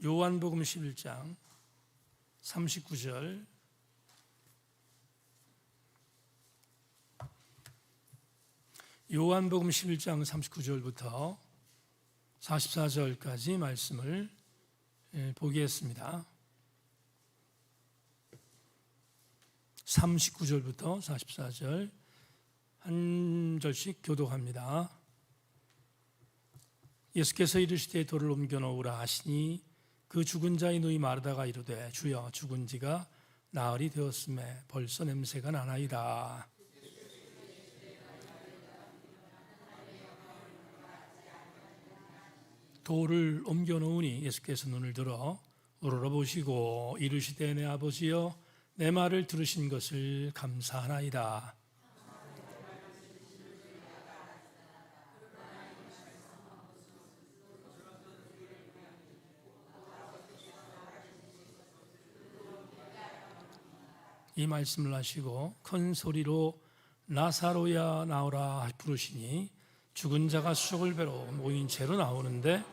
요한복음 11장 39절 요한복음 11장 39절부터 44절까지 말씀을 보겠습니다. 39절부터 44절 한 절씩 교독합니다. 예수께서 이르시되 돌을 옮겨 놓으라 하시니 그 죽은 자의 누이 마르다가 이르되 주여 죽은 지가 나흘이 되었음에 벌써 냄새가 나나이다. 돌을 옮겨 놓으니 예수께서 눈을 들어 우러러 보시고 이르시되 내 아버지여 내 말을 들으신 것을 감사하나이다. 이 말씀을 하시고 큰 소리로 나사로야 나오라 부르시니 죽은 자가 수족을 베러 모인 채로 나오는데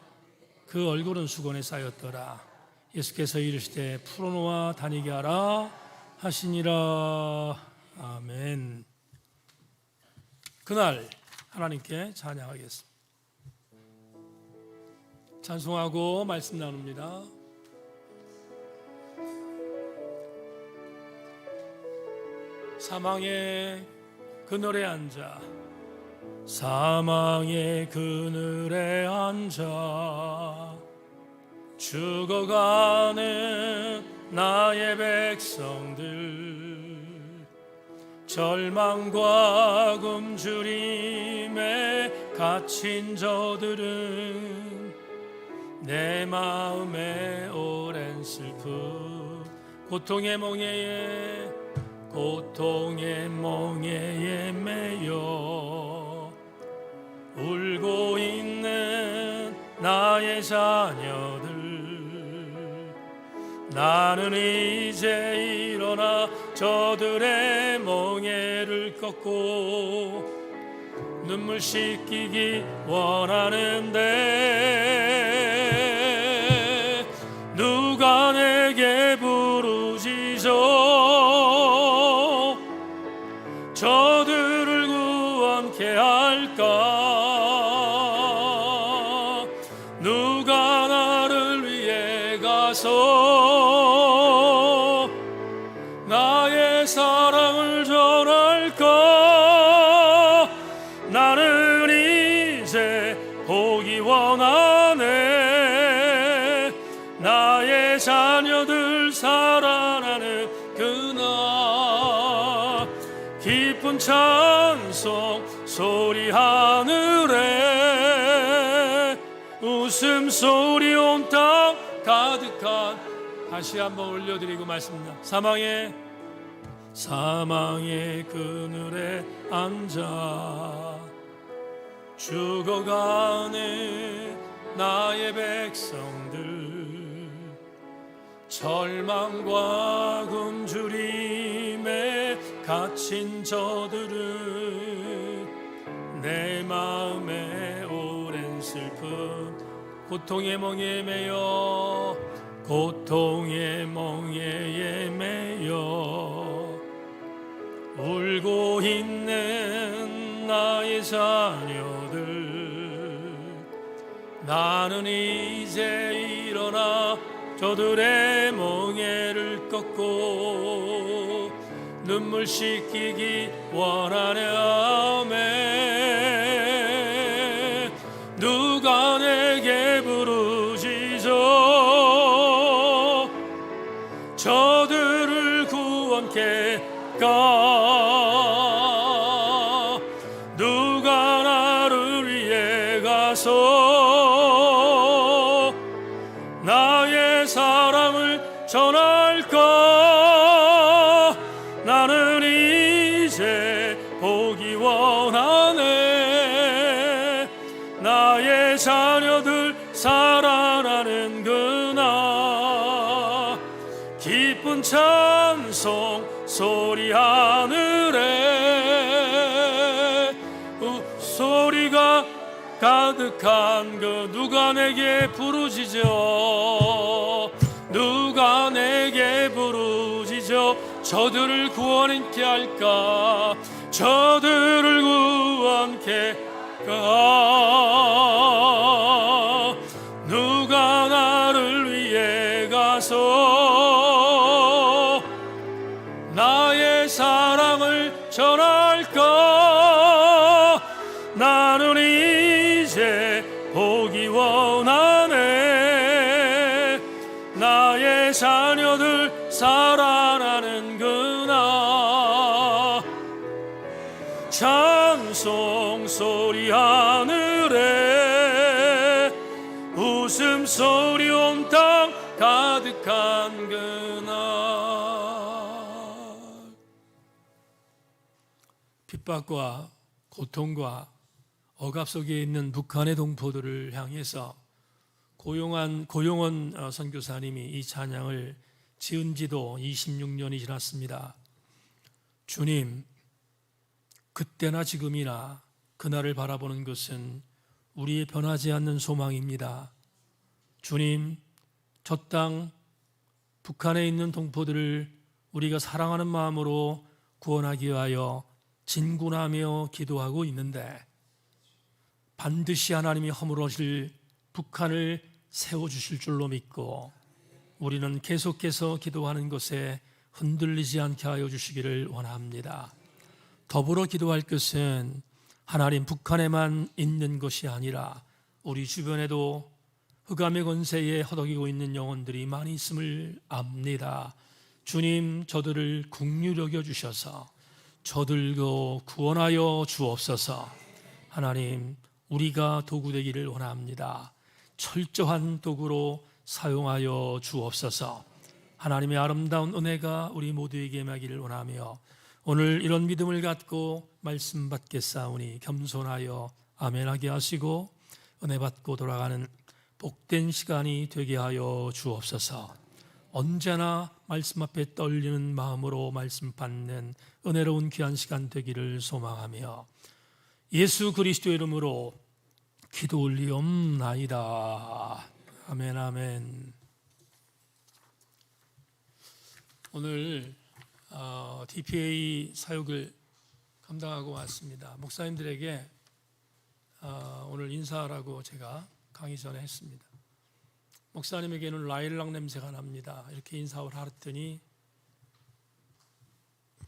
그 얼굴은 수건에 쌓였더라. 예수께서 이르시되 풀어놓아 다니게 하라 하시니라. 아멘. 그날 하나님께 찬양하겠습니다. 찬송하고 말씀 나눕니다. 사망의 그늘에 앉아 사망의 그늘에 앉아 죽어가는 나의 백성들 절망과 굶주림에 갇힌 저들은 내 마음에 오랜 슬픔 고통의 멍에에 매여 울고 있는 나의 자녀들 나는 이제 일어나 저들의 멍에를 꺾고 눈물 씻기기 원하는데 누가 내게 부르짖어 저들을 구원케 할까? 누가 나를 위해 가서 나의 사랑을 전할까? 나는 이제 보기 원하네. 나의 자녀들 살아나는 그날 기쁜 찬송 소리 하늘에 웃음소리 온 땅 가득한 다시 한번 올려드리고 말씀입니다. 사망의 그늘에 앉아 죽어가는 나의 백성들 절망과 굶주림에 갇힌 저들은 내 마음에 오랜 슬픔 고통의 멍에에 매여 울고 있는 나의 자녀들 나는 이제 일어나 저들의 멍에를 꺾고 눈물 씻기기 원하네. 아멘. 누가 내게 부르짖어 저들을 구원케 할까? 누가 나를 위해 가서 나의 사랑을 전할까? 나는 이제 보기 원하네. 나의 자녀들 살아나는 그날 기쁜 찬송 소리 하늘에 소리가 가득한 그 누가 내게 부르짖어 저들을 구원케 할까? 저들을 구원케 할까? 누가 나를 위해 가서 나의 사랑을 전할까? 나는 이제 보기 원하네. 나의 자녀들 살아나는구나. 찬송 소리 하늘에 웃음소리 온 땅 가득한 그날. 핍박과 고통과 억압 속에 있는 북한의 동포들을 향해서 고용원 선교사님이 이 찬양을 지은 지도 26년이 지났습니다. 주님, 그때나 지금이나 그날을 바라보는 것은 우리의 변하지 않는 소망입니다. 주님, 저 땅 북한에 있는 동포들을 우리가 사랑하는 마음으로 구원하기 위하여 진군하며 기도하고 있는데 반드시 하나님이 허물어질 북한을 세워주실 줄로 믿고 우리는 계속해서 기도하는 것에 흔들리지 않게 하여 주시기를 원합니다. 더불어 기도할 것은 하나님 북한에만 있는 것이 아니라 우리 주변에도 흑암의 권세에 허덕이고 있는 영혼들이 많이 있음을 압니다. 주님, 저들을 긍휼히 여겨 주셔서 저들도 구원하여 주옵소서. 하나님, 우리가 도구 되기를 원합니다. 철저한 도구로 사용하여 주옵소서. 하나님의 아름다운 은혜가 우리 모두에게 임하기를 원하며 오늘 이런 믿음을 갖고 말씀 받겠사오니 겸손하여 아멘하게 하시고 은혜 받고 돌아가는 복된 시간이 되게 하여 주옵소서. 언제나 말씀 앞에 떨리는 마음으로 말씀 받는 은혜로운 귀한 시간 되기를 소망하며 예수 그리스도의 이름으로 기도 올리옵나이다. 아멘, 아멘. 오늘 DPA 사역을 감당하고 왔습니다. 목사님들에게 오늘 인사하라고 제가 강의 전에 했습니다. 목사님에게는 라일락 냄새가 납니다. 이렇게 인사를 하랬더니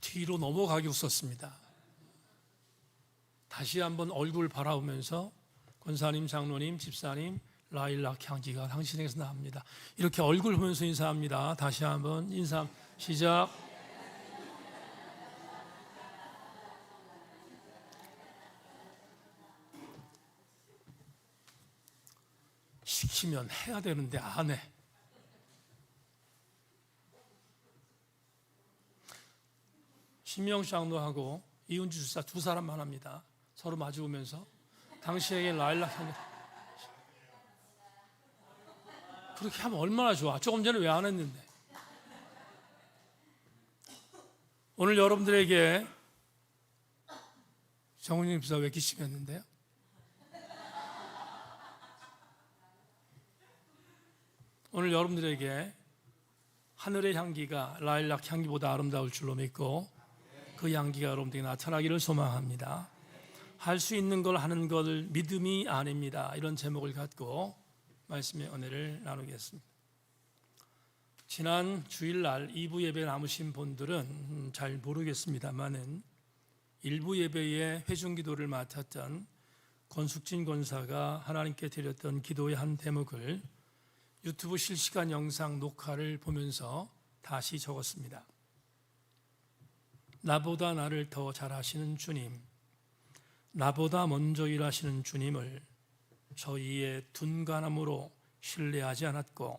뒤로 넘어가기 웃었습니다. 다시 한번 얼굴 바라보면서 권사님, 장로님, 집사님, 라일락 향기가 당신에게서 납니다. 이렇게 얼굴 보면서 인사합니다. 다시 한번 인사 시작. 시키면 해야 되는데 안 해. 신명 장로하고 이은주 주사 두 사람만 합니다. 서로 마주보면서 당신에게 라일락 향기. 그렇게 하면 얼마나 좋아. 조금 전에 왜 안 했는데. 오늘 여러분들에게 정훈님 집사 왜 기침했는데요? 오늘 여러분들에게 하늘의 향기가 라일락 향기보다 아름다울 줄로 믿고 그 향기가 여러분들에게 나타나기를 소망합니다. 할 수 있는 걸 하는 걸 믿음이 아닙니다. 이런 제목을 갖고 말씀의 은혜를 나누겠습니다. 지난 주일날 2부 예배 남으신 분들은 잘 모르겠습니다만은 1부 예배에 회중기도를 맡았던 권숙진 권사가 하나님께 드렸던 기도의 한 대목을 유튜브 실시간 영상 녹화를 보면서 다시 적었습니다. 나보다 나를 더 잘하시는 주님, 나보다 먼저 일하시는 주님을 저희의 둔간함으로 신뢰하지 않았고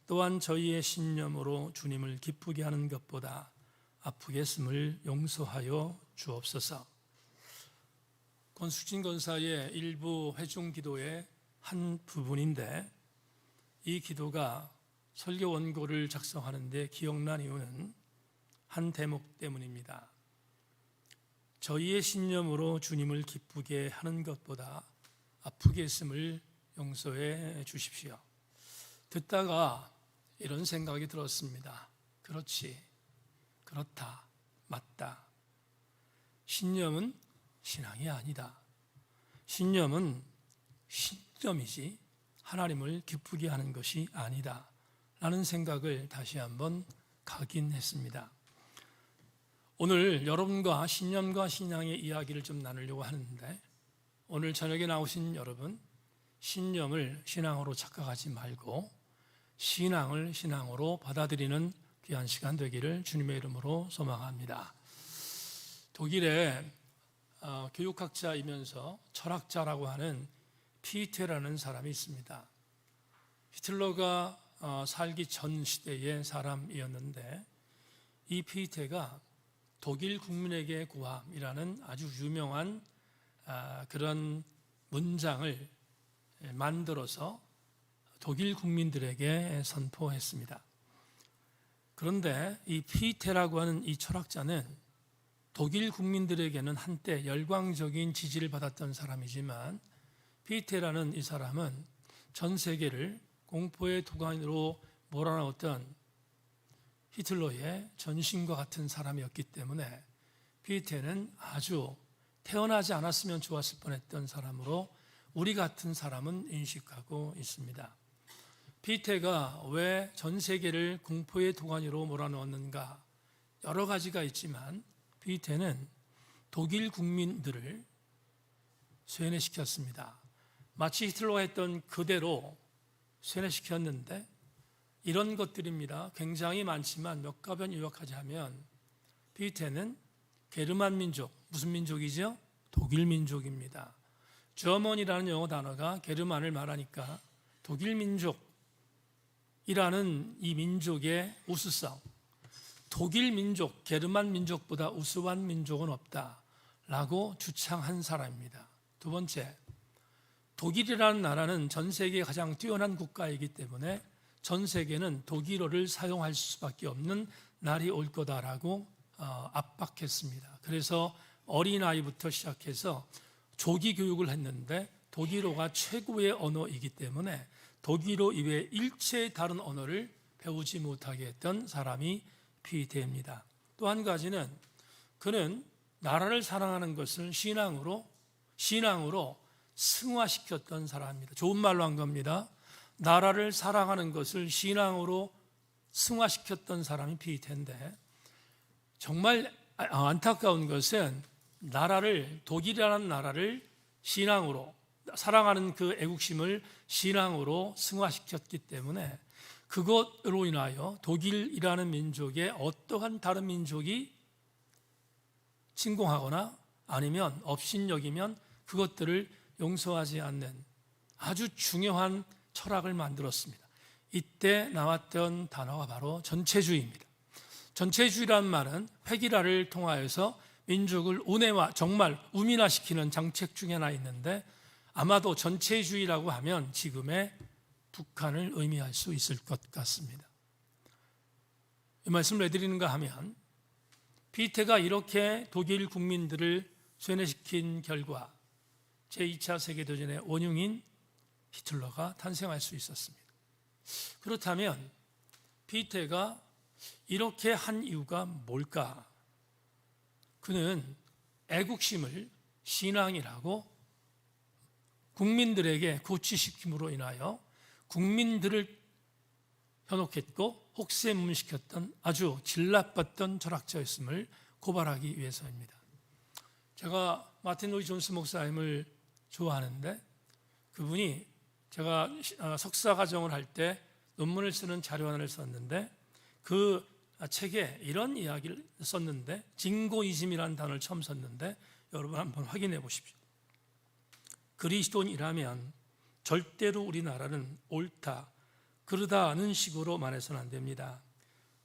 또한 저희의 신념으로 주님을 기쁘게 하는 것보다 아프게 했음을 용서하여 주옵소서. 권숙진 권사의 일부 회중 기도의 한 부분인데 이 기도가 설교 원고를 작성하는데 기억난 이유는 한 대목 때문입니다. 저희의 신념으로 주님을 기쁘게 하는 것보다 아프게 했음을 용서해 주십시오. 듣다가 이런 생각이 들었습니다. 그렇지. 그렇다, 맞다. 신념은 신앙이 아니다. 신념은 신념이지 하나님을 기쁘게 하는 것이 아니다 라는 생각을 다시 한번 각인했습니다. 오늘 여러분과 신념과 신앙의 이야기를 좀 나누려고 하는데, 오늘 저녁에 나오신 여러분, 신념을 신앙으로 착각하지 말고 신앙을 신앙으로 받아들이는 귀한 시간 되기를 주님의 이름으로 소망합니다. 독일의 교육학자이면서 철학자라고 하는 피테라는 사람이 있습니다. 히틀러가 살기 전 시대의 사람이었는데, 이 피테가 독일 국민에게 구함이라는 아주 유명한 그런 문장을 만들어서 독일 국민들에게 선포했습니다. 그런데 이 피테라고 하는 이 철학자는 독일 국민들에게는 한때 열광적인 지지를 받았던 사람이지만, 피테라는 이 사람은 전 세계를 공포의 도가니로 몰아넣었던 히틀러의 전신과 같은 사람이었기 때문에 피테는 아주 태어나지 않았으면 좋았을 뻔했던 사람으로 우리 같은 사람은 인식하고 있습니다. 피테가 왜 전 세계를 공포의 도가니로 몰아넣었는가? 여러 가지가 있지만 피테는 독일 국민들을 쇠뇌시켰습니다. 마치 히틀러가 했던 그대로 쇠뇌시켰는데, 이런 것들입니다. 굉장히 많지만 몇 가변 요약하자면, 피테는 게르만 민족, 무슨 민족이죠? 독일 민족입니다. 저먼이라는 영어 단어가 게르만을 말하니까 독일 민족이라는 이 민족의 우수성, 독일 민족, 게르만 민족보다 우수한 민족은 없다라고 주창한 사람입니다. 두 번째, 독일이라는 나라는 전 세계에 가장 뛰어난 국가이기 때문에 전 세계는 독일어를 사용할 수밖에 없는 날이 올 거다라고 압박했습니다. 그래서 어린아이부터 시작해서 조기 교육을 했는데, 독일어가 최고의 언어이기 때문에 독일어 이외에 일체의 다른 언어를 배우지 못하게 했던 사람이 피테입니다. 또 한 가지는 그는 나라를 사랑하는 것을 신앙으로 승화시켰던 사람입니다. 좋은 말로 한 겁니다. 나라를 사랑하는 것을 신앙으로 승화시켰던 사람이 피테인데, 정말 안타까운 것은 독일이라는 나라를 신앙으로, 사랑하는 그 애국심을 신앙으로 승화시켰기 때문에 그것으로 인하여 독일이라는 민족의 어떠한 다른 민족이 침공하거나 아니면 업신여기면 그것들을 용서하지 않는 아주 중요한 철학을 만들었습니다. 이때 나왔던 단어가 바로 전체주의입니다. 전체주의라는 말은 획일화를 통하여서 민족을 정말 우민화시키는 정책 중에 하나 있는데, 아마도 전체주의라고 하면 지금의 북한을 의미할 수 있을 것 같습니다. 이 말씀을 왜 드리는가 하면, 피테가 이렇게 독일 국민들을 쇠뇌시킨 결과 제2차 세계대전의 원흉인 히틀러가 탄생할 수 있었습니다. 그렇다면 피테가 이렇게 한 이유가 뭘까? 그는 애국심을 신앙이라고 국민들에게 고취시킴으로 인하여 국민들을 현혹했고 혹세무민시켰던 아주 질나빴던 철학자였음을 고발하기 위해서입니다. 제가 마틴 로이 존스 목사님을 좋아하는데, 그분이 제가 석사 과정을 할 때 논문을 쓰는 자료 하나를 썼는데, 그 책에 이런 이야기를 썼는데, 징고이즘이라는 단어를 처음 썼는데 여러분 한번 확인해 보십시오. 그리스도인이라면 절대로 우리나라는 옳다, 그러다는 식으로 말해서는 안 됩니다.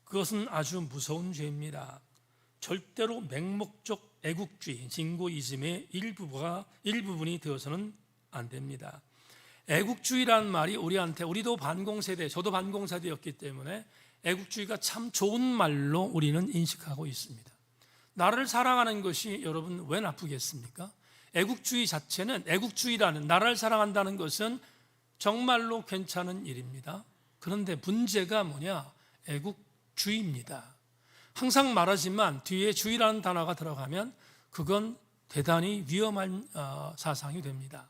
그것은 아주 무서운 죄입니다. 절대로 맹목적 애국주의, 징고이즘의 일부분이 되어서는 안 됩니다. 애국주의라는 말이 우리도 반공세대, 저도 반공세대였기 때문에 애국주의가 참 좋은 말로 우리는 인식하고 있습니다. 나라를 사랑하는 것이 여러분 왜 나쁘겠습니까? 애국주의 자체는, 애국주의라는, 나라를 사랑한다는 것은 정말로 괜찮은 일입니다. 그런데 문제가 뭐냐? 애국주의입니다. 항상 말하지만 뒤에 주의라는 단어가 들어가면 그건 대단히 위험한 사상이 됩니다.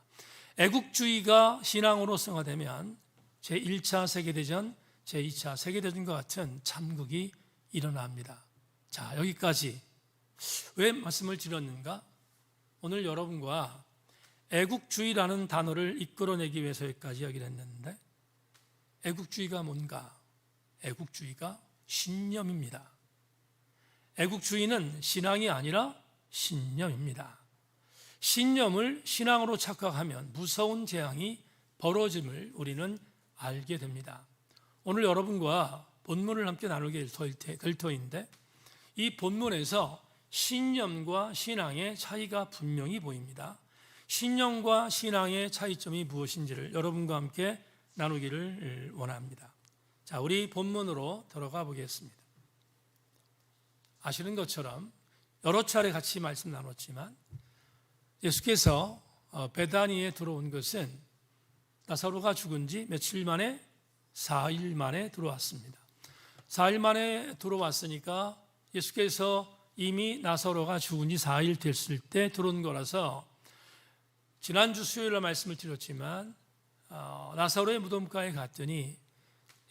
애국주의가 신앙으로 승화되면 제1차 세계대전, 제2차 세계대전과 같은 참극이 일어납니다. 자, 여기까지 왜 말씀을 드렸는가? 오늘 여러분과 애국주의라는 단어를 이끌어내기 위해서 여기까지 이야기를 했는데, 애국주의가 뭔가? 애국주의가 신념입니다. 애국주의는 신앙이 아니라 신념입니다. 신념을 신앙으로 착각하면 무서운 재앙이 벌어짐을 우리는 알게 됩니다. 오늘 여러분과 본문을 함께 나누게 될 터인데, 이 본문에서 신념과 신앙의 차이가 분명히 보입니다. 신념과 신앙의 차이점이 무엇인지를 여러분과 함께 나누기를 원합니다. 자, 우리 본문으로 들어가 보겠습니다. 아시는 것처럼 여러 차례 같이 말씀 나눴지만, 예수께서 베다니에 들어온 것은 나사로가 죽은 지 며칠 만에 4일 만에 들어왔습니다. 4일 만에 들어왔으니까 예수께서 이미 나사로가 죽은 지 4일 됐을 때 들어온 거라서, 지난주 수요일에 말씀을 드렸지만 나사로의 무덤가에 갔더니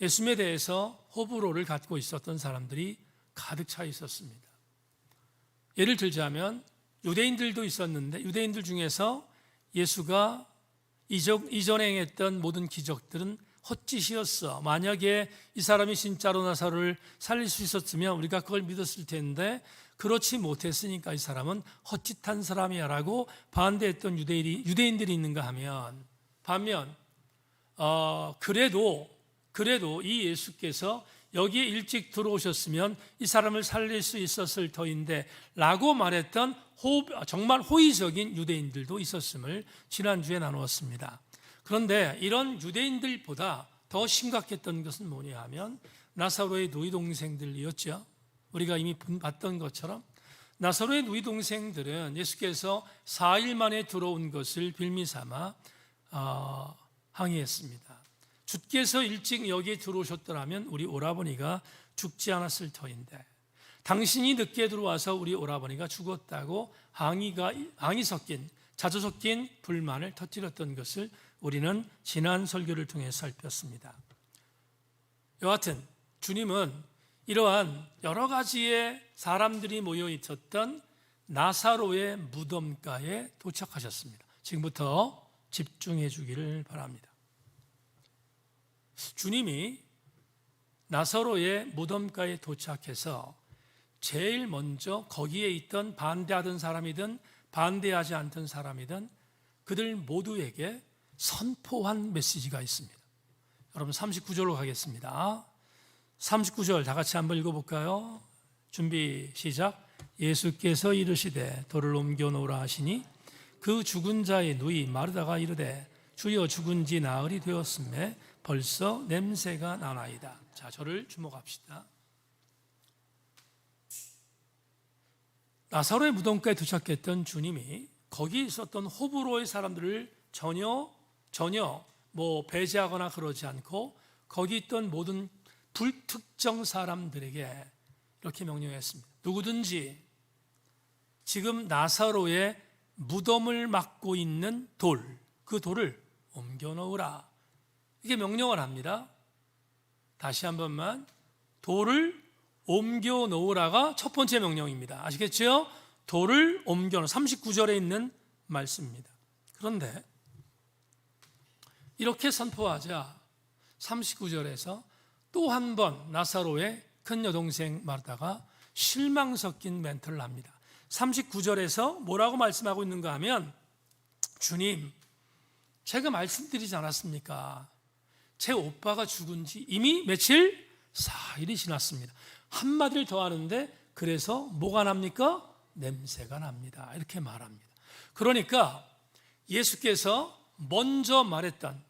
예수님에 대해서 호불호를 갖고 있었던 사람들이 가득 차 있었습니다. 예를 들자면 유대인들도 있었는데, 유대인들 중에서 예수가 이전에 행했던 모든 기적들은 헛짓이었어, 만약에 이 사람이 진짜로 나사로를 살릴 수 있었으면 우리가 그걸 믿었을 텐데 그렇지 못했으니까 이 사람은 헛짓한 사람이야 라고 반대했던 유대인들이 있는가 하면, 반면 그래도 이 예수께서 여기에 일찍 들어오셨으면 이 사람을 살릴 수 있었을 터인데 라고 말했던 정말 호의적인 유대인들도 있었음을 지난주에 나누었습니다. 그런데 이런 유대인들보다 더 심각했던 것은 뭐냐 하면 나사로의 누이 동생들이었죠. 우리가 이미 봤던 것처럼 나사로의 누이 동생들은 예수께서 4일 만에 들어온 것을 빌미삼아 항의했습니다. 주께서 일찍 여기에 들어오셨더라면 우리 오라버니가 죽지 않았을 터인데, 당신이 늦게 들어와서 우리 오라버니가 죽었다고 자주 섞인 불만을 터뜨렸던 것을 우리는 지난 설교를 통해 살폈습니다. 여하튼 주님은 이러한 여러 가지의 사람들이 모여 있었던 나사로의 무덤가에 도착하셨습니다. 지금부터 집중해 주기를 바랍니다. 주님이 나사로의 무덤가에 도착해서 제일 먼저 거기에 있던 반대하던 사람이든 반대하지 않던 사람이든 그들 모두에게 선포한 메시지가 있습니다. 여러분 39절로 가겠습니다. 39절 다 같이 한번 읽어볼까요? 준비 시작. 예수께서 이르시되 돌을 옮겨 놓으라 하시니 그 죽은 자의 누이 마르다가 이르되 주여 죽은 지 나흘이 되었음에 벌써 냄새가 나나이다. 자, 저를 주목합시다. 나사로의 무덤가에 도착했던 주님이 거기 있었던 호불호의 사람들을 전혀 배제하거나 그러지 않고 거기 있던 모든 불특정 사람들에게 이렇게 명령했습니다. 누구든지 지금 나사로의 무덤을 막고 있는 그 돌을 옮겨 놓으라. 이게 명령을 합니다. 다시 한 번만, 돌을 옮겨 놓으라가 첫 번째 명령입니다. 아시겠죠? 돌을 옮겨 놓으라. 39절에 있는 말씀입니다. 그런데 이렇게 선포하자 39절에서 또 한 번 나사로의 큰 여동생 마르다가 실망 섞인 멘트를 합니다. 39절에서 뭐라고 말씀하고 있는가 하면, 주님, 제가 말씀드리지 않았습니까? 제 오빠가 죽은 지 이미 며칠? 4일이 지났습니다. 한마디를 더 하는데 그래서 뭐가 납니까? 냄새가 납니다. 이렇게 말합니다. 그러니까 예수께서 먼저 말했던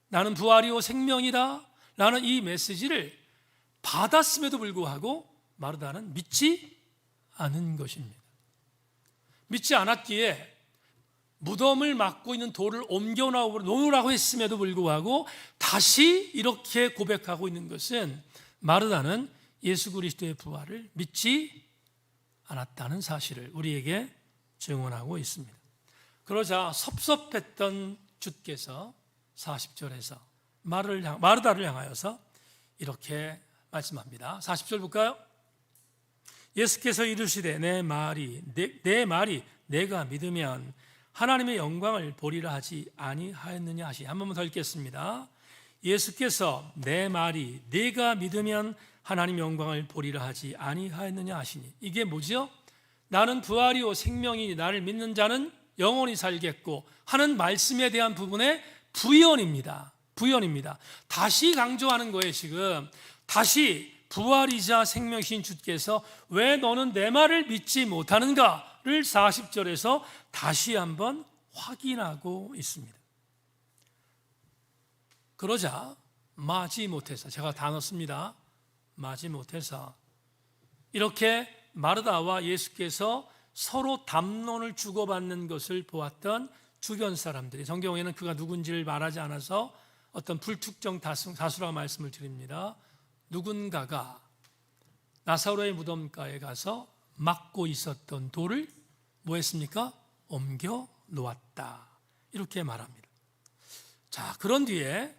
나는 부활이요 생명이다 라는 이 메시지를 받았음에도 불구하고 마르다는 믿지 않은 것입니다. 믿지 않았기에 무덤을 막고 있는 돌을 옮겨 놓으라고 했음에도 불구하고 다시 이렇게 고백하고 있는 것은, 마르다는 예수 그리스도의 부활을 믿지 않았다는 사실을 우리에게 증언하고 있습니다. 그러자 섭섭했던 주께서 40절에서 마르다를 향하여서 이렇게 말씀합니다. 40절 볼까요? 예수께서 이르시되 내 말이 내가 믿으면 하나님의 영광을 보리라 하지 아니하였느냐 하시. 한 번만 더 읽겠습니다. 예수께서 내 말이 내가 믿으면 하나님 영광을 보리라 하지 아니하였느냐 하시니. 이게 뭐죠? 나는 부활이요 생명이니 나를 믿는 자는 영원히 살겠고 하는 말씀에 대한 부분의 부연입니다. 다시 강조하는 거예요. 지금 다시 부활이자 생명이신 주께서 왜 너는 내 말을 믿지 못하는가를 40절에서 다시 한번 확인하고 있습니다. 그러자 마지못해서, 제가 다 넣습니다. 마지못해서 이렇게 마르다와 예수께서 서로 담론을 주고받는 것을 보았던 주변 사람들이, 성경에는 그가 누군지를 말하지 않아서 어떤 불특정 다수라고 말씀을 드립니다. 누군가가 나사로의 무덤가에 가서 막고 있었던 돌을 뭐 했습니까? 옮겨 놓았다, 이렇게 말합니다. 자, 그런 뒤에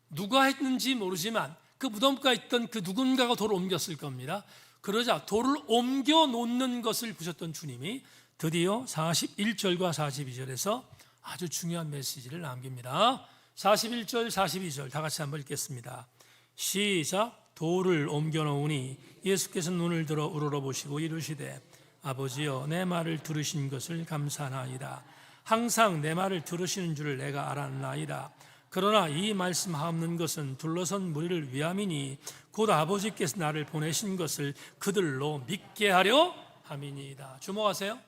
누가 했는지 모르지만 그 무덤가에 있던 그 누군가가 돌을 옮겼을 겁니다. 그러자 돌을 옮겨 놓는 것을 보셨던 주님이 드디어 41절과 42절에서 아주 중요한 메시지를 남깁니다. 41절, 42절 다 같이 한번 읽겠습니다. 시작. 돌을 옮겨 놓으니 예수께서 눈을 들어 우러러보시고 이르시되 아버지여 내 말을 들으신 것을 감사하나이다. 항상 내 말을 들으시는 줄을 내가 알았나이다. 그러나 이 말씀하옵는 것은 둘러선 무리를 위함이니 곧 아버지께서 나를 보내신 것을 그들로 믿게 하려 함이니이다. 주목하세요.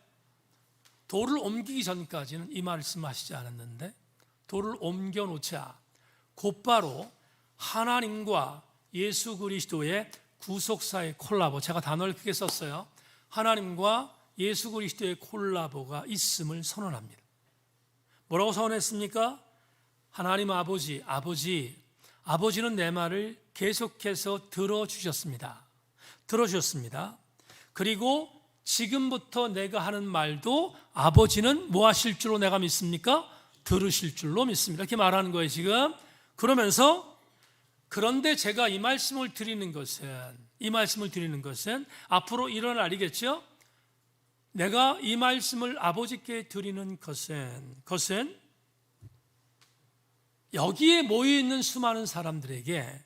돌을 옮기기 전까지는 이 말씀하시지 않았는데 돌을 옮겨 놓자 곧바로 하나님과 예수 그리스도의 구속사의 콜라보, 제가 단어를 크게 썼어요. 하나님과 예수 그리스도의 콜라보가 있음을 선언합니다. 뭐라고 선언했습니까? 하나님 아버지는 내 말을 계속해서 들어주셨습니다. 그리고 지금부터 내가 하는 말도 아버지는 뭐 하실 줄로 내가 믿습니까? 들으실 줄로 믿습니다. 이렇게 말하는 거예요, 지금. 그러면서 그런데 제가 이 말씀을 드리는 것은 앞으로 일어날 일이겠죠? 내가 이 말씀을 아버지께 드리는 것은 여기에 모여있는 수많은 사람들에게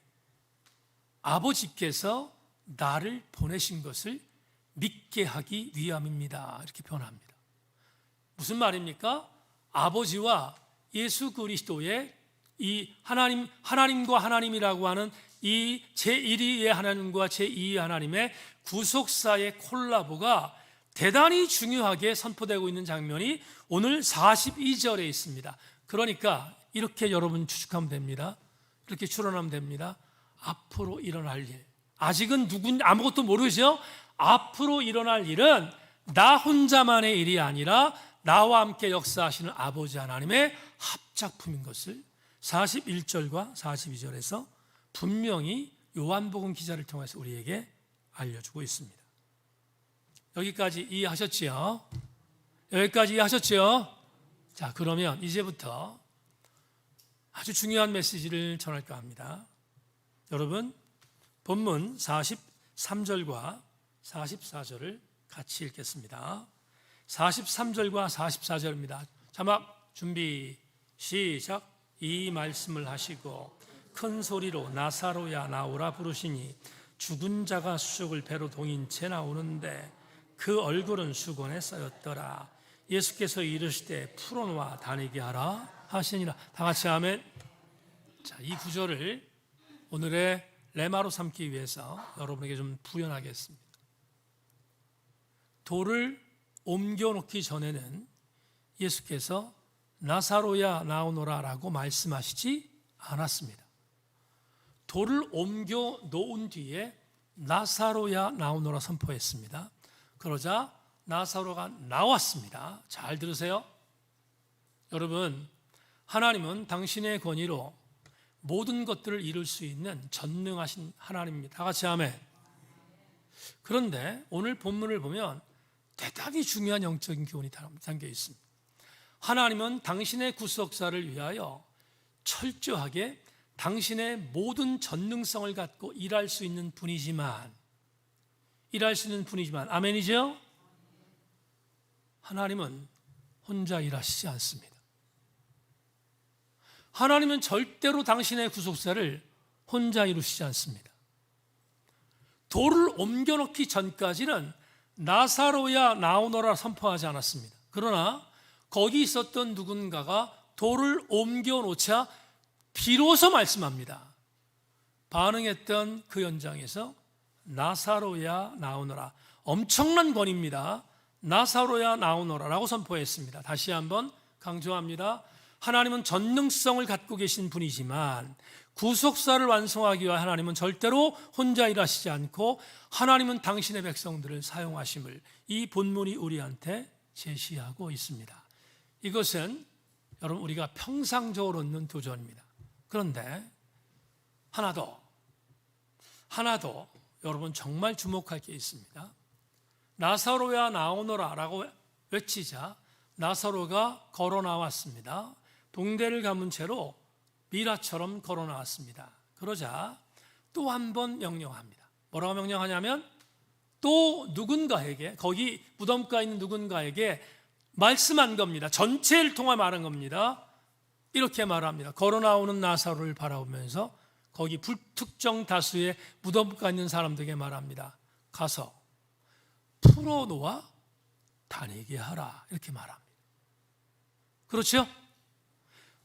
아버지께서 나를 보내신 것을 믿게 하기 위함입니다. 이렇게 표현합니다. 무슨 말입니까? 아버지와 예수 그리스도의 이 하나님과 하나님이라고 하는 이 제1위의 하나님과 제2위의 하나님의 구속사의 콜라보가 대단히 중요하게 선포되고 있는 장면이 오늘 42절에 있습니다. 그러니까 이렇게 여러분 추측하면 됩니다. 이렇게 추론하면 됩니다. 앞으로 일어날 일, 아직은 아무것도 모르죠? 앞으로 일어날 일은 나 혼자만의 일이 아니라 나와 함께 역사하시는 아버지 하나님의 합작품인 것을 41절과 42절에서 분명히 요한복음 기자를 통해서 우리에게 알려주고 있습니다. 여기까지 이해하셨지요? 자, 그러면 이제부터 아주 중요한 메시지를 전할까 합니다. 여러분, 본문 43절과 44절을 같이 읽겠습니다. 43절과 44절입니다. 자막 준비 시작. 이 말씀을 하시고 큰 소리로 나사로야 나오라 부르시니 죽은 자가 수족을 배로 동인 채 나오는데 그 얼굴은 수건에 쌓였더라. 예수께서 이르시되 풀어놓아 다니게 하라 하시니라. 다 같이 아멘. 자, 이 구절을 오늘의 레마로 삼기 위해서 여러분에게 좀 부연하겠습니다. 돌을 옮겨놓기 전에는 예수께서 나사로야 나오너라 라고 말씀하시지 않았습니다. 돌을 옮겨 놓은 뒤에 나사로야 나오너라 선포했습니다. 그러자 나사로가 나왔습니다. 잘 들으세요. 여러분, 하나님은 당신의 권위로 모든 것들을 이룰 수 있는 전능하신 하나님입니다. 다 같이 아멘. 그런데 오늘 본문을 보면 대단히 중요한 영적인 교훈이 담겨 있습니다. 하나님은 당신의 구속사를 위하여 철저하게 당신의 모든 전능성을 갖고 일할 수 있는 분이지만 아멘이죠? 하나님은 혼자 일하시지 않습니다. 하나님은 절대로 당신의 구속사를 혼자 이루시지 않습니다. 돌을 옮겨놓기 전까지는 나사로야 나오너라 선포하지 않았습니다. 그러나 거기 있었던 누군가가 돌을 옮겨놓자 비로소 말씀합니다. 반응했던 그 현장에서 나사로야 나오너라, 엄청난 권위입니다. 나사로야 나오너라라고 선포했습니다. 다시 한번 강조합니다. 하나님은 전능성을 갖고 계신 분이지만 구속사를 완성하기 위해 하나님은 절대로 혼자 일하시지 않고 하나님은 당신의 백성들을 사용하심을 이 본문이 우리한테 제시하고 있습니다. 이것은 여러분 우리가 평상적으로 얻는 도전입니다. 그런데 하나 더 여러분 정말 주목할 게 있습니다. 나사로야 나오너라 라고 외치자 나사로가 걸어 나왔습니다. 붕대를 감은 채로 미라처럼 걸어 나왔습니다. 그러자 또 한 번 명령합니다. 뭐라고 명령하냐면 또 누군가에게, 거기 무덤가에 있는 누군가에게 말씀한 겁니다. 전체를 통해 말한 겁니다. 이렇게 말합니다. 걸어 나오는 나사로를 바라보면서 거기 불특정 다수의 무덤가에 있는 사람들에게 말합니다. 가서 풀어놓아 다니게 하라, 이렇게 말합니다. 그렇죠?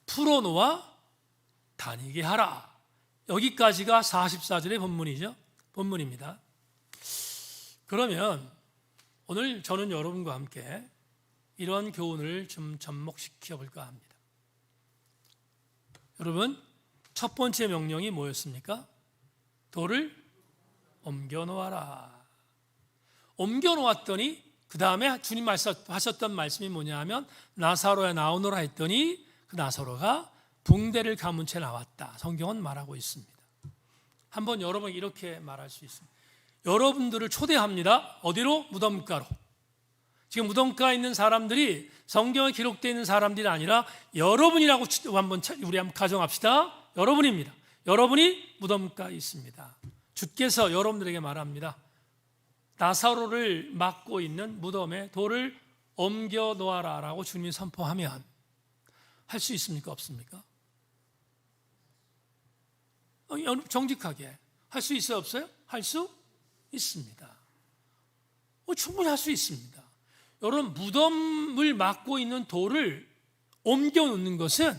풀어놓아 다니게 하라. 여기까지가 44절의 본문입니다. 그러면 오늘 저는 여러분과 함께 이런 교훈을 좀 접목시켜 볼까 합니다. 여러분, 첫 번째 명령이 뭐였습니까? 돌을 옮겨 놓아라. 옮겨 놓았더니 그 다음에 주님 하셨던 말씀이 뭐냐 하면 나사로야 나오너라 했더니 그 나사로가 붕대를 감은 채 나왔다. 성경은 말하고 있습니다. 한번 여러분 이렇게 말할 수 있습니다. 여러분들을 초대합니다. 어디로? 무덤가로. 지금 무덤가에 있는 사람들이 성경에 기록되어 있는 사람들이 아니라 여러분이라고 우리 한번 가정합시다. 여러분입니다. 여러분이 무덤가에 있습니다. 주께서 여러분들에게 말합니다. 나사로를 막고 있는 무덤에 돌을 옮겨 놓아라 라고 주님이 선포하면 할 수 있습니까? 없습니까? 정직하게 할 수 있어요? 없어요? 할 수 있습니다. 충분히 할 수 있습니다. 여러분, 무덤을 막고 있는 돌을 옮겨 놓는 것은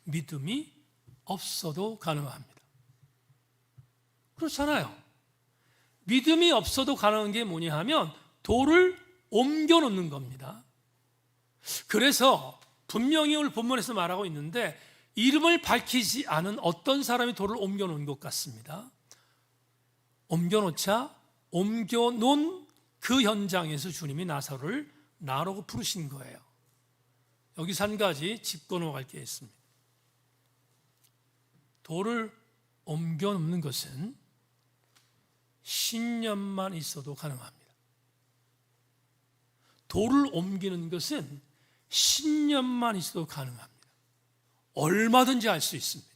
믿음이 없어도 가능합니다. 그렇잖아요. 믿음이 없어도 가능한 게 뭐냐 하면 돌을 옮겨 놓는 겁니다. 그래서 분명히 오늘 본문에서 말하고 있는데 이름을 밝히지 않은 어떤 사람이 돌을 옮겨 놓은 것 같습니다. 옮겨 놓자 옮겨 놓은 그 현장에서 주님이 나사로를 나라고 부르신 거예요. 여기서 한 가지 짚고 넘어갈 게 있습니다. 돌을 옮겨 놓는 것은 신념만 있어도 가능합니다. 돌을 옮기는 것은 신념만 있어도 가능합니다. 얼마든지 할 수 있습니다.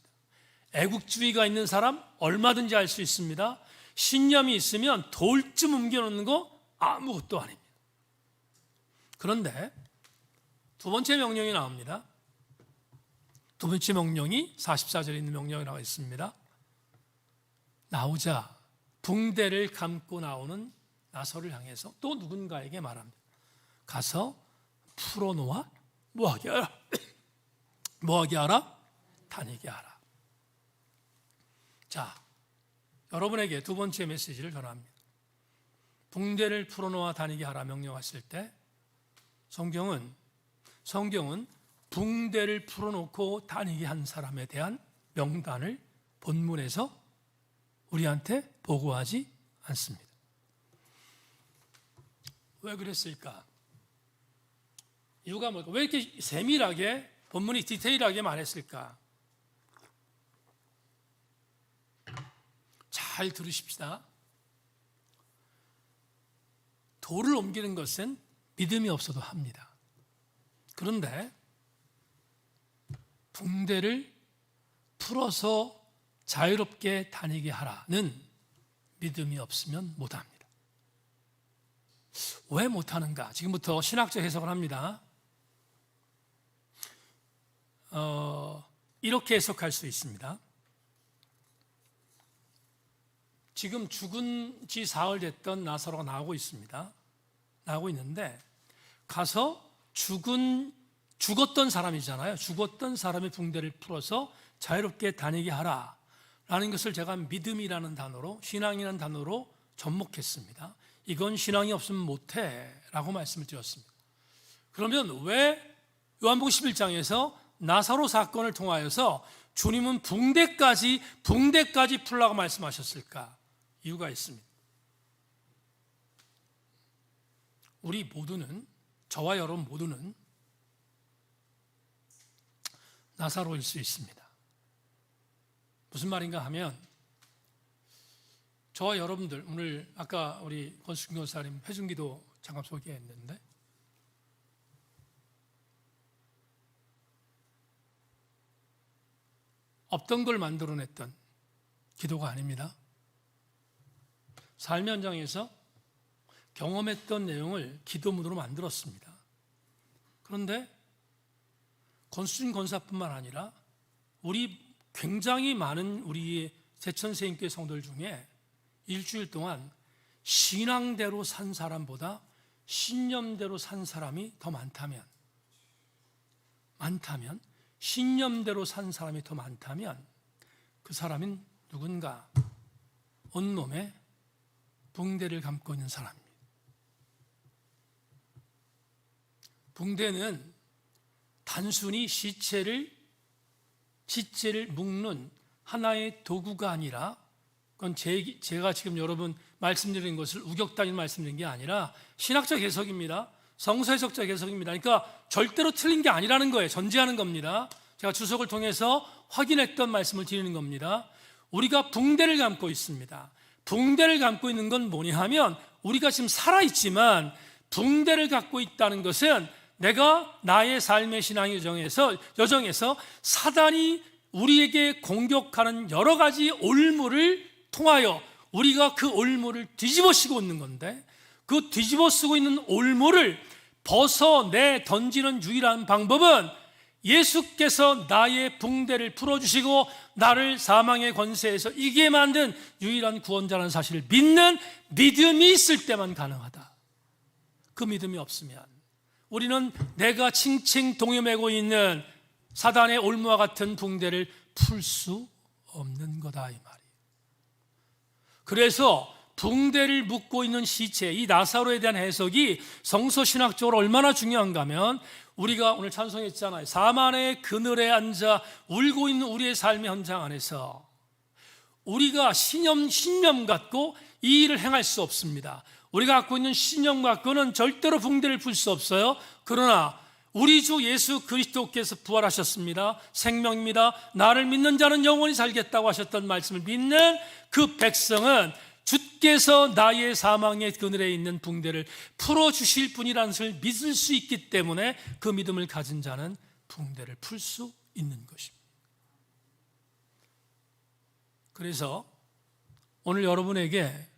애국주의가 있는 사람 얼마든지 할 수 있습니다. 신념이 있으면 돌쯤 옮겨놓는 거 아무것도 아닙니다. 그런데 두 번째 명령이 나옵니다. 두 번째 명령이 44절에 있는 명령이 나와 있습니다. 나오자 붕대를 감고 나오는 나사로를 향해서 또 누군가에게 말합니다. 가서 풀어놓아 뭐하게 하라? 뭐하게 하라? 다니게 하라. 자, 여러분에게 두 번째 메시지를 전합니다. 붕대를 풀어놓아 다니게 하라 명령하실 때 성경은 붕대를 풀어놓고 다니게 한 사람에 대한 명단을 본문에서 우리한테 보고하지 않습니다. 왜 그랬을까? 이유가 뭘까? 왜 이렇게 세밀하게 본문이 디테일하게 말했을까? 잘 들으십시다. 돌을 옮기는 것은 믿음이 없어도 합니다. 그런데 붕대를 풀어서 자유롭게 다니게 하라는 믿음이 없으면 못합니다. 왜 못하는가? 지금부터 신학적 해석을 합니다. 이렇게 해석할 수 있습니다. 지금 죽은 지 사흘 됐던 나사로가 나오고 있습니다. 나오고 있는데 가서 죽었던 사람이잖아요. 죽었던 사람의 붕대를 풀어서 자유롭게 다니게 하라라는 것을 제가 믿음이라는 단어로, 신앙이라는 단어로 접목했습니다. 이건 신앙이 없으면 못해라고 말씀을 드렸습니다. 그러면 왜 요한복음 11장에서 나사로 사건을 통하여서 주님은 붕대까지 풀라고 말씀하셨을까? 이유가 있습니다. 우리 모두는, 저와 여러분 모두는 나사로일 수 있습니다. 무슨 말인가 하면, 저와 여러분들, 오늘 아까 우리 권수경 교사님 회중기도 잠깐 소개했는데, 없던 걸 만들어냈던 기도가 아닙니다. 삶의 현장에서 경험했던 내용을 기도문으로 만들었습니다. 그런데 권수진 권사뿐만 아니라 우리 굉장히 많은 우리의 제천세인교회 성도들 중에 일주일 동안 신앙대로 산 사람보다 신념대로 산 사람이 더 많다면, 신념대로 산 사람이 더 많다면 그 사람은 누군가 온몸에 붕대를 감고 있는 사람입니다. 붕대는 단순히 시체를 묶는 하나의 도구가 아니라, 그건 제가 지금 여러분 말씀드린 것을 우격단일 말씀드린 게 아니라 신학적 해석입니다. 성서해석적 해석입니다. 그러니까 절대로 틀린 게 아니라는 거예요. 전제하는 겁니다. 제가 주석을 통해서 확인했던 말씀을 드리는 겁니다. 우리가 붕대를 감고 있습니다. 붕대를 감고 있는 건 뭐냐 하면, 우리가 지금 살아있지만 붕대를 갖고 있다는 것은 내가 나의 삶의 신앙 여정에서 사단이 우리에게 공격하는 여러 가지 올무를 통하여 우리가 그 올무를 뒤집어 쓰고 있는 건데, 그 뒤집어 쓰고 있는 올무를 벗어내 던지는 유일한 방법은 예수께서 나의 붕대를 풀어주시고 나를 사망의 권세에서 이기게 만든 유일한 구원자라는 사실을 믿는 믿음이 있을 때만 가능하다. 그 믿음이 없으면 우리는 내가 칭칭 동여매고 있는 사단의 올무와 같은 붕대를 풀 수 없는 거다, 이 말이에요. 그래서 붕대를 묶고 있는 시체, 이 나사로에 대한 해석이 성서신학적으로 얼마나 중요한가 하면, 우리가 오늘 찬송했잖아요. 사망의 그늘에 앉아 울고 있는 우리의 삶의 현장 안에서 우리가 신념 갖고 이 일을 행할 수 없습니다. 우리가 갖고 있는 신념 갖고는 절대로 붕대를 풀 수 없어요. 그러나 우리 주 예수 그리스도께서 부활하셨습니다. 생명입니다. 나를 믿는 자는 영원히 살겠다고 하셨던 말씀을 믿는 그 백성은 주께서 나의 사망의 그늘에 있는 붕대를 풀어주실 분이라는 것을 믿을 수 있기 때문에 그 믿음을 가진 자는 붕대를 풀 수 있는 것입니다. 그래서 오늘 여러분에게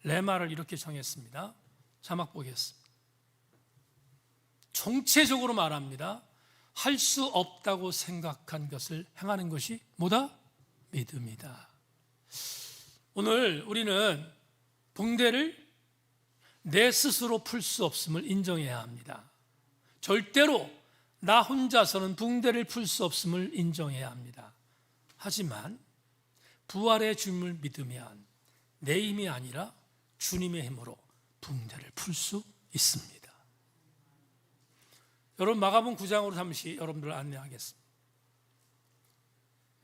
레마를 이렇게 정했습니다. 자막 보겠습니다. 총체적으로 말합니다. 할 수 없다고 생각한 것을 행하는 것이 뭐다? 믿음이다. 오늘 우리는 붕대를 내 스스로 풀 수 없음을 인정해야 합니다. 절대로 나 혼자서는 붕대를 풀 수 없음을 인정해야 합니다. 하지만 부활의 주님을 믿으면 내 힘이 아니라 주님의 힘으로 붕대를 풀 수 있습니다. 여러분, 마가복음 9장으로 잠시 여러분들을 안내하겠습니다.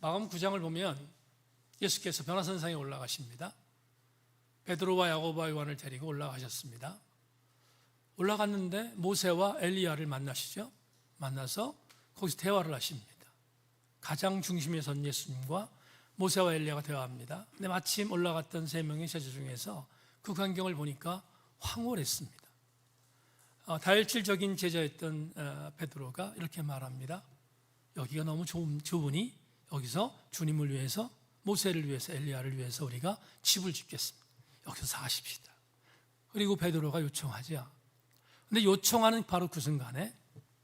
마가복음 9장을 보면 예수께서 변화산상에 올라가십니다. 베드로와 야고보와 요한을 데리고 올라가셨습니다. 올라갔는데 모세와 엘리야를 만나시죠. 만나서 거기서 대화를 하십니다. 가장 중심에 선 예수님과 모세와 엘리야가 대화합니다. 근데 마침 올라갔던 세 명의 제자 중에서 그 광경을 보니까 황홀했습니다. 다혈질적인 제자였던 베드로가 이렇게 말합니다. 여기가 너무 좁으니 여기서 주님을 위해서, 모세를 위해서, 엘리야를 위해서 우리가 집을 짓겠습니다. 여기서 사십시다. 그리고 베드로가 요청하죠. 근데 요청하는 바로 그 순간에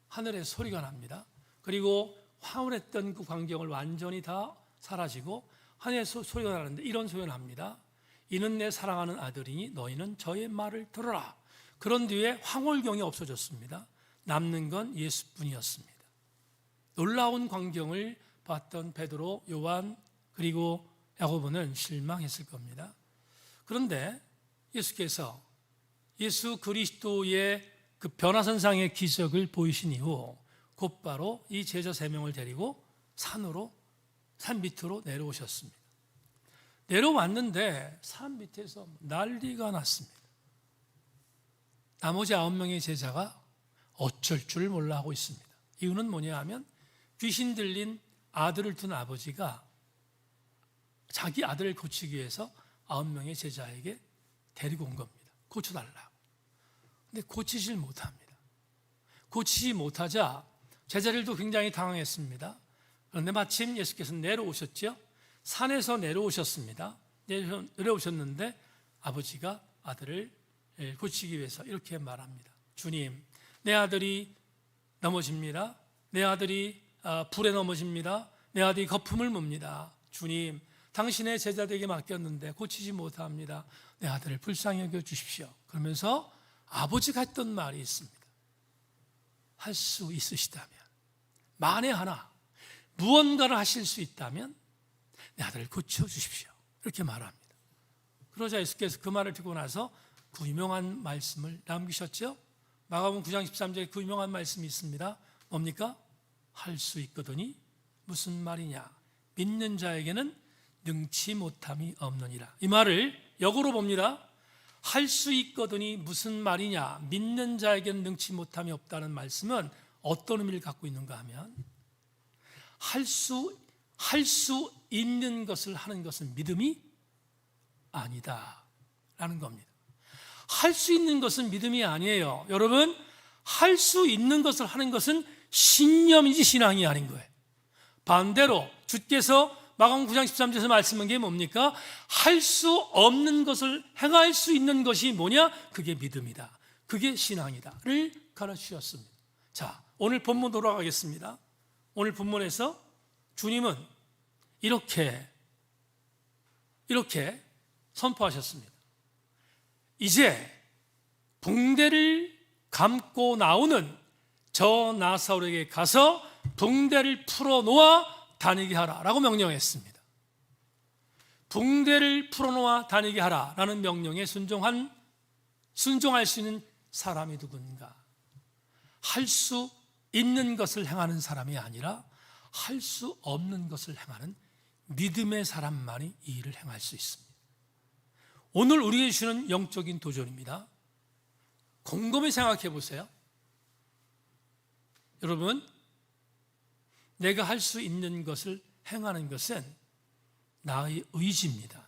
하늘에 소리가 납니다. 그리고 황홀했던 그 광경을 완전히 다 사라지고 하늘에서 소리가 나는데 이런 소리가 납니다. 이는 내 사랑하는 아들이니 너희는 저의 말을 들어라. 그런 뒤에 황홀경이 없어졌습니다. 남는 건 예수뿐이었습니다. 놀라운 광경을 봤던 베드로, 요한, 그리고 야고보는 실망했을 겁니다. 그런데 예수께서 예수 그리스도의 그 변화선상의 기적을 보이신 이후 곧바로 이 제자 3명을 데리고 산 밑으로 내려오셨습니다. 내려왔는데 산 밑에서 난리가 났습니다. 나머지 9명의 제자가 어쩔 줄 몰라 하고 있습니다. 이유는 뭐냐 하면 귀신 들린 아들을 둔 아버지가 자기 아들을 고치기 위해서 9명의 제자에게 데리고 온 겁니다. 고쳐달라고. 근데 고치질 못합니다. 고치지 못하자 제자들도 굉장히 당황했습니다. 그런데 마침 예수께서 내려오셨죠. 산에서 내려오셨습니다. 내려오셨는데 아버지가 아들을 고치기 위해서 이렇게 말합니다. 주님, 내 아들이 넘어집니다. 내 아들이 불에 넘어집니다. 내 아들이 거품을 뭅니다. 주님, 당신의 제자들에게 맡겼는데 고치지 못합니다. 내 아들을 불쌍히 여겨 주십시오. 그러면서 아버지가 했던 말이 있습니다. 할 수 있으시다면, 만에 하나 무언가를 하실 수 있다면 내 아들을 고쳐주십시오. 이렇게 말합니다. 그러자 예수께서 그 말을 듣고 나서 그 유명한 말씀을 남기셨죠. 마가복음 9장 13절에 그 유명한 말씀이 있습니다. 뭡니까? 할 수 있거든이 무슨 말이냐? 믿는 자에게는 능치 못함이 없느니라. 이 말을 역으로 봅니다. 할 수 있거든이 무슨 말이냐? 믿는 자에게는 능치 못함이 없다는 말씀은 어떤 의미를 갖고 있는가 하면 할 수 있는 것을 하는 것은 믿음이 아니다라는 겁니다. 할 수 있는 것은 믿음이 아니에요. 여러분, 할 수 있는 것을 하는 것은 신념이지 신앙이 아닌 거예요. 반대로 주께서 마가복음 9장 13절에서 말씀한 게 뭡니까? 할 수 없는 것을 행할 수 있는 것이 뭐냐? 그게 믿음이다. 그게 신앙이다를 가르치셨습니다. 자, 오늘 본문 돌아가겠습니다. 오늘 본문에서 주님은 이렇게 선포하셨습니다. 이제 붕대를 감고 나오는 저 나사로에게 가서 붕대를 풀어놓아 다니게 하라라고 명령했습니다. 붕대를 풀어놓아 다니게 하라라는 명령에 순종할 수 있는 사람이 누군가? 할 수 있는 것을 행하는 사람이 아니라 할 수 없는 것을 행하는 믿음의 사람만이 이 일을 행할 수 있습니다. 오늘 우리에게 주시는 영적인 도전입니다. 곰곰이 생각해 보세요. 여러분, 내가 할 수 있는 것을 행하는 것은 나의 의지입니다.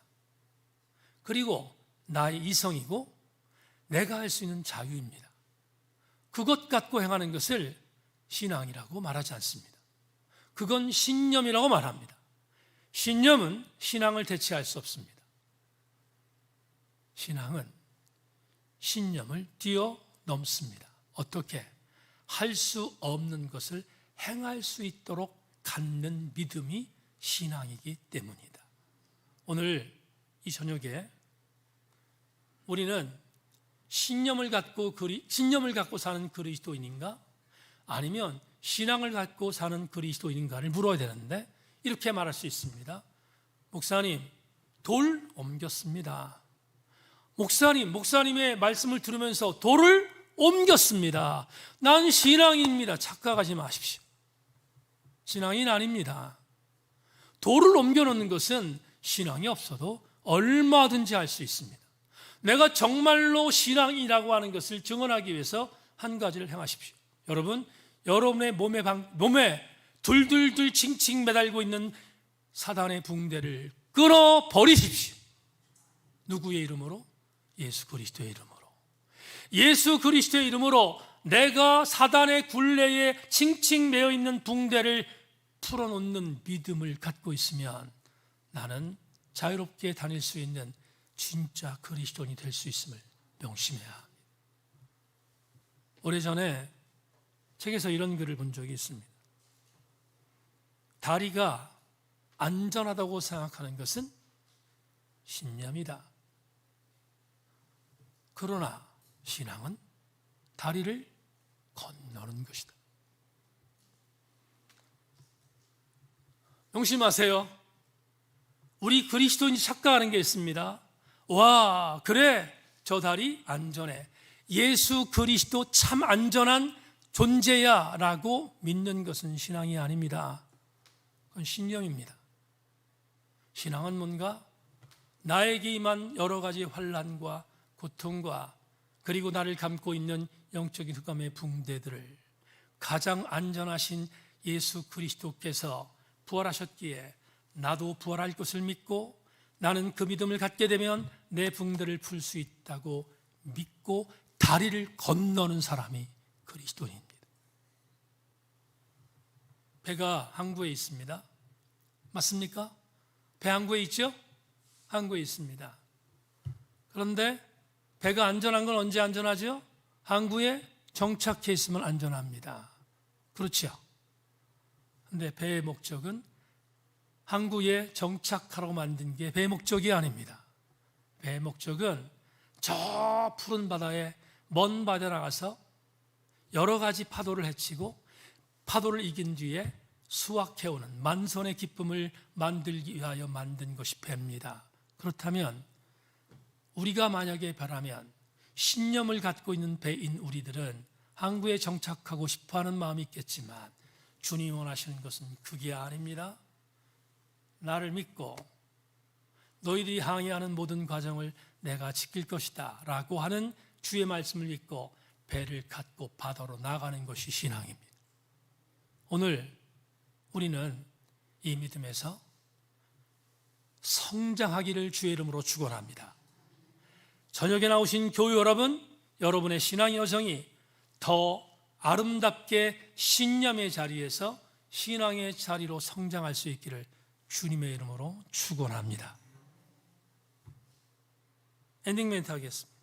그리고 나의 이성이고 내가 할 수 있는 자유입니다. 그것 갖고 행하는 것을 신앙이라고 말하지 않습니다. 그건 신념이라고 말합니다. 신념은 신앙을 대체할 수 없습니다. 신앙은 신념을 뛰어넘습니다. 어떻게? 할 수 없는 것을 행할 수 있도록 갖는 믿음이 신앙이기 때문이다. 오늘 이 저녁에 우리는 신념을 갖고 사는 그리스도인인가? 아니면 신앙을 갖고 사는 그리스도인인가를 물어야 되는데 이렇게 말할 수 있습니다. 목사님, 돌 옮겼습니다. 목사님의 말씀을 들으면서 돌을 옮겼습니다. 난 신앙인입니다. 착각하지 마십시오. 신앙인 아닙니다. 돌을 옮겨놓는 것은 신앙이 없어도 얼마든지 할 수 있습니다. 내가 정말로 신앙이라고 하는 것을 증언하기 위해서 한 가지를 행하십시오. 여러분, 여러분의 몸에 둘둘둘 칭칭 매달고 있는 사단의 붕대를 끌어버리십시오. 누구의 이름으로? 예수 그리스도의 이름으로. 예수 그리스도의 이름으로 내가 사단의 굴레에 칭칭 매어 있는 붕대를 풀어놓는 믿음을 갖고 있으면 나는 자유롭게 다닐 수 있는 진짜 그리스도인이 될 수 있음을 명심해야 합니다. 오래전에 책에서 이런 글을 본 적이 있습니다. 다리가 안전하다고 생각하는 것은 신념이다. 그러나 신앙은 다리를 건너는 것이다. 명심하세요. 우리 그리스도인이 착각하는 게 있습니다. 와, 그래, 저 다리 안전해. 예수 그리스도 참 안전한 존재야 라고 믿는 것은 신앙이 아닙니다. 그건 신념입니다. 신앙은 뭔가 나에게 임한 여러 가지 환난과 고통과 그리고 나를 감고 있는 영적인 흑암의 붕대들을 가장 안전하신 예수 그리스도께서 부활하셨기에 나도 부활할 것을 믿고 나는 그 믿음을 갖게 되면 내 붕대를 풀 수 있다고 믿고 다리를 건너는 사람이 그리스도인입니다. 배가 항구에 있습니다. 맞습니까? 배 항구에 있죠? 항구에 있습니다. 그런데 배가 안전한 건 언제 안전하죠? 항구에 정착해 있으면 안전합니다. 그렇죠? 그런데 배의 목적은 항구에 정착하라고 만든 게 배의 목적이 아닙니다. 배의 목적은 저 푸른 바다에 먼 바다에 나가서 여러 가지 파도를 헤치고 파도를 이긴 뒤에 수확해오는 만선의 기쁨을 만들기 위하여 만든 것이 배입니다. 그렇다면 우리가 만약에 배라면 신념을 갖고 있는 배인 우리들은 항구에 정착하고 싶어하는 마음이 있겠지만 주님이 원하시는 것은 그게 아닙니다. 나를 믿고 너희들이 항해하는 모든 과정을 내가 지킬 것이다 라고 하는 주의 말씀을 믿고 배를 갖고 바다로 나가는 것이 신앙입니다. 오늘 우리는 이 믿음에서 성장하기를 주의 이름으로 축원합니다. 저녁에 나오신 교회 여러분, 여러분의 신앙의 여정이 더 아름답게 신념의 자리에서 신앙의 자리로 성장할 수 있기를 주님의 이름으로 축원합니다. 엔딩 멘트 하겠습니다.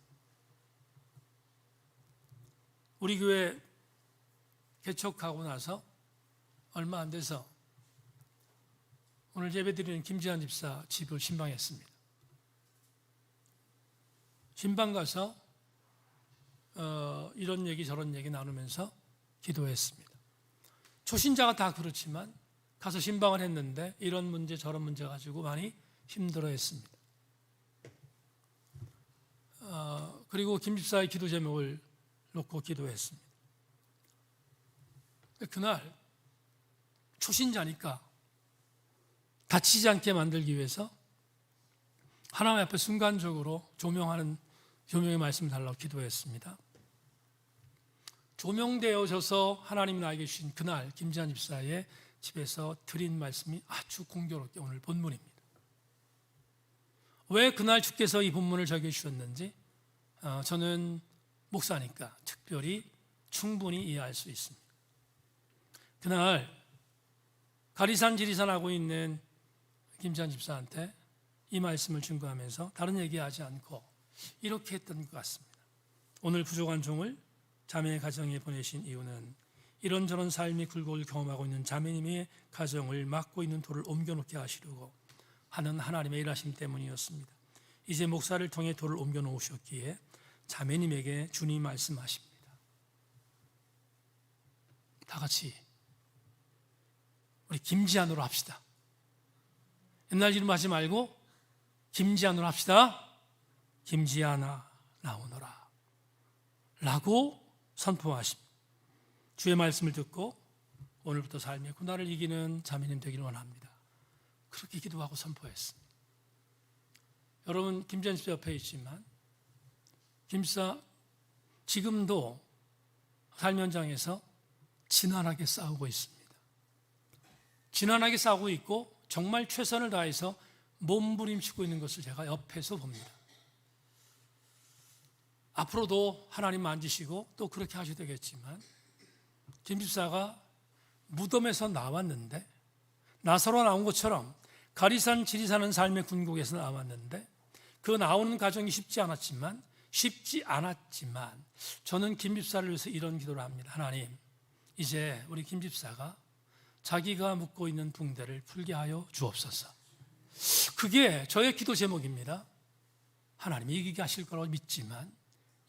우리 교회 개척하고 나서 얼마 안 돼서 오늘 예배드리는 김지한 집사 집을 신방했습니다. 신방 가서 이런 얘기 저런 얘기 나누면서 기도했습니다. 초신자가 다 그렇지만 가서 신방을 했는데 이런 문제 저런 문제 가지고 많이 힘들어했습니다. 그리고 김 집사의 기도 제목을 놓고 기도했습니다. 그날 초신자니까 다치지 않게 만들기 위해서 하나님 앞에 순간적으로 조명의 말씀을 달라고 기도했습니다. 조명되어져서 하나님이 나에게 주신 그날 김지한 집사의 집에서 드린 말씀이 아주 공교롭게 오늘 본문입니다. 왜 그날 주께서 이 본문을 적여 주셨는지 저는 목사니까 특별히 충분히 이해할 수 있습니다. 그날 가리산 지리산 하고 있는 김지한 집사한테 이 말씀을 증거하면서 다른 얘기하지 않고 이렇게 했던 것 같습니다. 오늘 부족한 종을 자매의 가정에 보내신 이유는 이런저런 삶의 굴곡을 경험하고 있는 자매님의 가정을 막고 있는 돌을 옮겨놓게 하시려고 하는 하나님의 일하심 때문이었습니다. 이제 목사를 통해 돌을 옮겨놓으셨기에 자매님에게 주님이 말씀하십니다. 다 같이 우리 김지한으로 합시다. 옛날 이름 하지 말고 김지한으로 합시다. 김지한아 나오너라 라고 선포하십니다. 주의 말씀을 듣고 오늘부터 삶의 고난을 이기는 자매님 되기를 원합니다. 그렇게 기도하고 선포했습니다. 여러분 김지한 집사 옆에 있지만 김집사 지금도 삶 현장에서 지난하게 싸우고 있습니다. 지난하게 싸우고 있고 정말 최선을 다해서 몸부림치고 있는 것을 제가 옆에서 봅니다. 앞으로도 하나님 만지시고 또 그렇게 하셔야 되겠지만, 김 집사가 무덤에서 나왔는데, 나사로가 나온 것처럼 가리산 지리사는 삶의 굴곡에서 나왔는데, 그 나오는 과정이 쉽지 않았지만 저는 김 집사를 위해서 이런 기도를 합니다. 하나님, 이제 우리 김 집사가 자기가 묶고 있는 붕대를 풀게 하여 주옵소서. 그게 저의 기도 제목입니다. 하나님이 이기게 하실 거라고 믿지만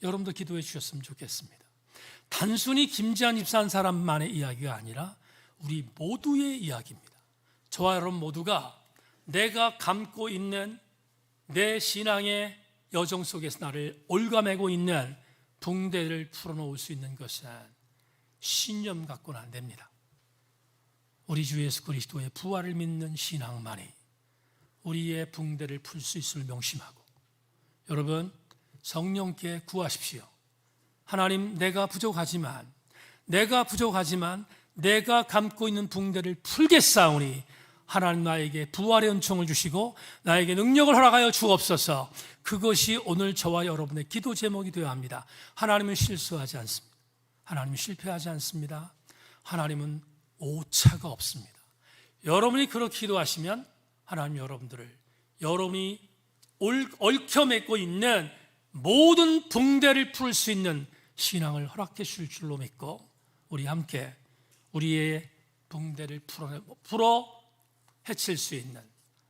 여러분도 기도해 주셨으면 좋겠습니다. 단순히 김지한 집사 한 사람만의 이야기가 아니라 우리 모두의 이야기입니다. 저와 여러분 모두가 내가 감고 있는 내 신앙의 여정 속에서 나를 올가매고 있는 붕대를 풀어놓을 수 있는 것은 신념 갖고는 안 됩니다. 우리 주 예수 그리스도의 부활을 믿는 신앙만이 우리의 붕대를 풀 수 있음을 명심하고, 여러분 성령께 구하십시오. 하나님, 내가 부족하지만 내가 감고 있는 붕대를 풀겠사오니 하나님 나에게 부활의 은총을 주시고 나에게 능력을 허락하여 주옵소서. 그것이 오늘 저와 여러분의 기도 제목이 되어야 합니다. 하나님은 실수하지 않습니다. 하나님은 실패하지 않습니다. 하나님은 오차가 없습니다. 여러분이 그렇게 기도하시면 하나님 여러분이 얽혀맺고 있는 모든 붕대를 풀 수 있는 신앙을 허락해 주실 줄로 믿고, 우리 함께 우리의 붕대를 풀어 헤칠 수 있는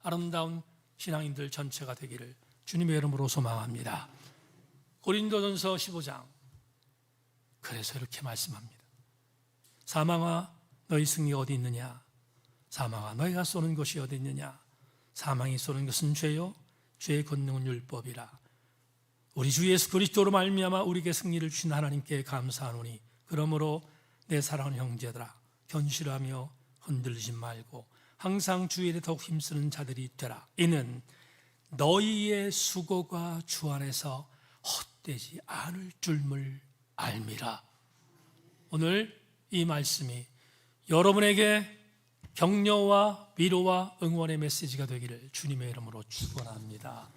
아름다운 신앙인들 전체가 되기를 주님의 이름으로 소망합니다. 고린도전서 15장, 그래서 이렇게 말씀합니다. 사망아, 너희 승리가 어디 있느냐? 사망아, 너희가 쏘는 것이 어디 있느냐? 사망이 쏘는 것은 죄요, 죄의 권능은 율법이라. 우리 주 예수 그리스도로 말미암아 우리에게 승리를 주신 하나님께 감사하노니, 그러므로 내 사랑하는 형제들아, 견실하며 흔들리지 말고 항상 주 일에 더욱 힘쓰는 자들이 되라. 이는 너희의 수고가 주 안에서 헛되지 않을 줄을 알미라. 오늘 이 말씀이 여러분에게 격려와 위로와 응원의 메시지가 되기를 주님의 이름으로 축원합니다.